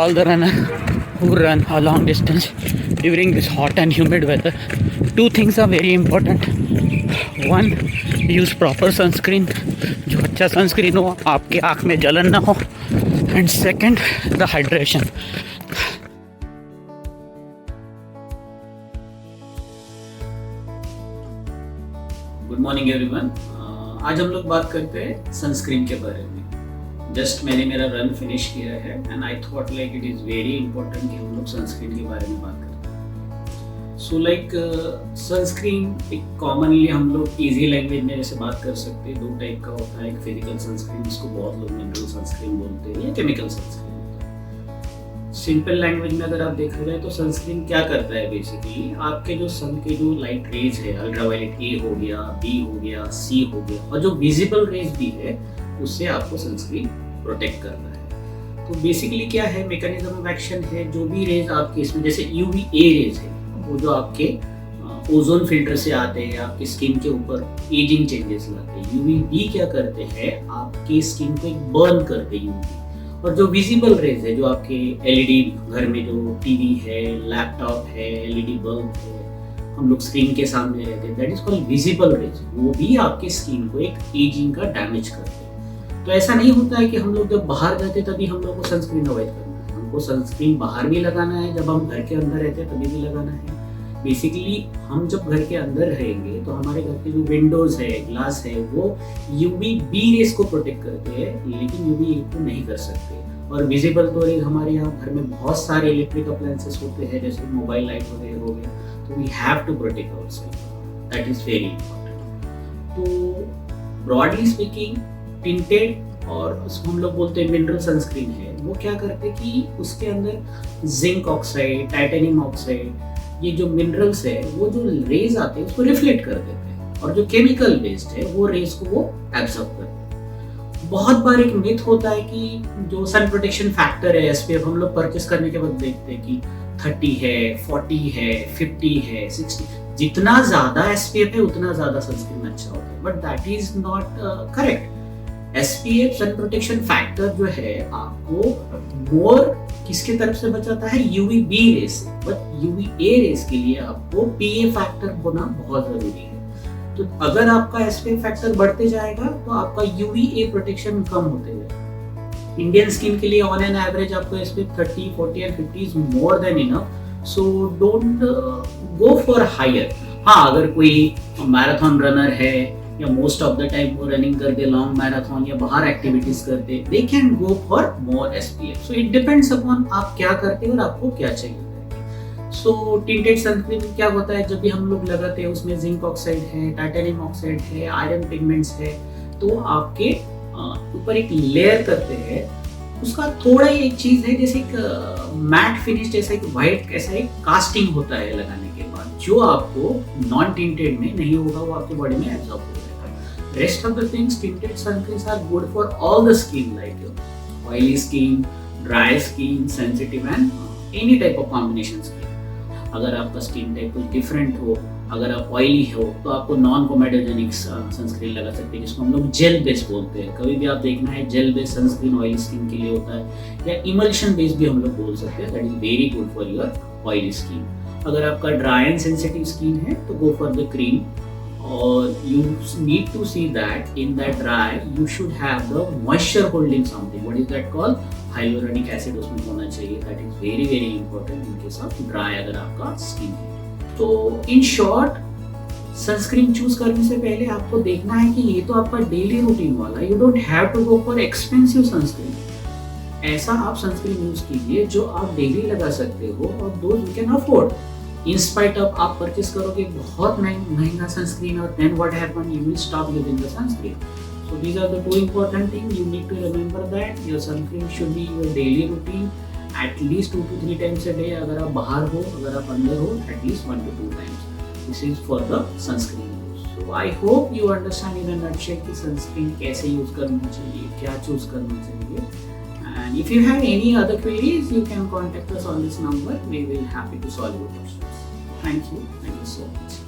all the runner who run a long distance during this hot and humid weather, two things are very important. One, use proper sunscreen, जो अच्छा sunscreen हो, आपके आँख में जलन ना हो. And second, the hydration. Good morning everyone. आज हम लोग बात करते हैं सनस्क्रीन के बारे में. जस्ट मैंने मेरा रन फिनिश किया है and I thought like it is very important कि हम लोग सनस्क्रीन के बारे में बात करते हैं. सो लाइक सनस्क्रीन एक कॉमनली हम लोग इजी लैंग्वेज में जैसे बात कर सकते हैं. दो टाइप का होता है, एक फिजिकल सनस्क्रीन जिसको बहुत लोग मिनरल सनस्क्रीन बोलते हैं, या केमिकल सनस्क्रीन. सिंपल लैंग्वेज में अगर आप देखा जाए तो सनस्क्रीन क्या करता है, बेसिकली आपके जो सन के जो लाइट रेज है, अल्ट्रावायलेट ए हो गया, बी हो गया, सी हो गया, और जो विजिबल रेज भी है उससे आपको सनस्क्रीन प्रोटेक्ट करता है. तो बेसिकली क्या है, मैकेनिज्म ऑफ एक्शन है. जो भी रेज आपके इसमें, जैसे यूवी ए रेज है, वो जो आपके ओजोन फिल्टर से आते हैं, आपकी स्किन के ऊपर एजिंग चेंजेस लाते हैं. यूवी बी क्या करते हैं, आपकी स्किन को एक बर्न करते हैं यूवी. और जो विजिबल रेज है, जो आपके एलईडी घर में जो टीवी है, लैपटॉप है, एलईडी बल्ब है, हम लोग स्क्रीन के सामने रहते हैं, that is called visible raise. वो भी आपके स्किन को एक एजिंग का डैमेज करते हैं. तो ऐसा नहीं होता है कि हम लोग जब बाहर जाते तभी हम लोग को सनस्क्रीन अवॉइड करना है. हमको सनस्क्रीन बाहर भी लगाना है, जब हम घर के अंदर रहते हैं तभी भी लगाना है. बेसिकली हम जब घर के अंदर रहेंगे तो हमारे घर के जो विंडोज है, ग्लास है, वो यूवी बी रेस को प्रोटेक्ट करते हैं, लेकिन यूवी ए को नहीं कर सकते. और विजिबल तो रेज हमारे यहाँ घर में बहुत सारे इलेक्ट्रिक अप्लायंसेस होते हैं, जैसे मोबाइल लाइट वगैरह हो गया, तो we have to protect ourselves. That is very important. तो ब्रॉडली स्पीकिंग, टिंटेड और उसको हम लोग बोलते हैं मिनरल सनस्क्रीन है, वो क्या करते हैं कि उसके अंदर जिंक ऑक्साइड, टाइटेनियम ऑक्साइड, ये जो मिनरल्स है वो जो रेज आते हैं उसको रिफ्लेक्ट कर देते हैं, और जो केमिकल बेस्ड है वो रेज को वो एब्जॉर्ब करते हैं. बहुत बार एक मिथ होता है कि जो सन प्रोटेक्शन फैक्टर है, एसपीएफ, हम लोग परचेस करने के बाद देखते हैं कि 30 है, 40 है, 50 है, 60. जितना ज्यादा एसपीएफ है उतना ज्यादा सनस्क्रीन अच्छा होता है, but that is not correct. SPF sun protection factor जो है आपको मोर किसके तरफ से बचाता है, यूवी बी रेस से. बट यूवी ए रेस के लिए आपको पीए फैक्टर होना बहुत जरूरी है. तो अगर आपका एसपीएफ फैक्टर बढ़ते जाएगा तो आपका यूवी ए प्रोटेक्शन कम होते जाएगा. इंडियन स्किन के लिए ऑन एन एवरेज आपको SPF 30, 40 and 50 is more than enough. So don't go for higher. हाँ, अगर कोई मैराथन रनर है या मोस्ट ऑफ द टाइम वो रनिंग करते, लॉन्ग मैराथन या बाहर एक्टिविटीज करते, they can go for more SPF. So it depends upon आप क्या करते हैं और आपको क्या चाहिए. सो टिंटेड सनस्क्रीन क्या होता है, जब भी हम लोग लगाते हैं उसमें जिंक ऑक्साइड है, टाइटेनियम ऑक्साइड है, आयरन पिगमेंट्स है, तो आपके ऊपर एक लेयर करते हैं. उसका थोड़ा ही एक चीज है, जैसे एक मैट फिनिश जैसा एक व्हाइट ऐसा एक कास्टिंग होता है लगाने के बाद, जो आपको नॉन टिंटेड में नहीं होगा, वो आपके बॉडी में एब्जॉर्ब हो जाएगा. Rest of the things, tinted sunscreens are good for all the skin, like oily skin, dry skin, sensitive and any type of combination skin. अगर आपका स्किन टाइप कुछ डिफरेंट हो, अगर आप ऑयली हो, तो आपको नॉन कोमेडोजेनिक सनस्क्रीन लगा सकते हैं, जिसको हम लोग जेल बेस बोलते हैं. कभी भी आप देखना है, gel base sunscreen oily skin के लिए होता है, या इमल्शन बेस भी हम लोग बोल सकते हैं. That is very good for your oily skin. अगर आपका ड्राई एंड सेंसिटिव स्किन है तो गो फॉर द क्रीम. और you need to see that in that dry you should have the moisture holding something. What is that called, hyaluronic acid उसमें होना चाहिए. That is very very important in case of dry अगर आपका skin है. तो in short, sunscreen choose करने से पहले आपको देखना है कि ये तो आपका डेली रूटीन वाला, you don't have to go for expensive sunscreen. ऐसा आप सनस्क्रीन यूज कीजिए जो आप डेली लगा सकते हो और those you can afford. In spite of आप परचेस करोगे बहुत महंगा सनस्क्रीन, और then what happen, you will stop using the sunscreen. So these are the two important things you need to remember, that your sunscreen should be your daily routine at least 2 to 3 times a day. अगर आप बाहर हो, अगर आप अंदर हो, at least 1 to 2 times. This is for the sunscreen use. So I hope you understand in a nutshell कि sunscreen कैसे use करना चाहिए, क्या choose करना चाहिए. And if you have any other queries, you can contact us on this number. We will happy to solve your questions. Thank you so much.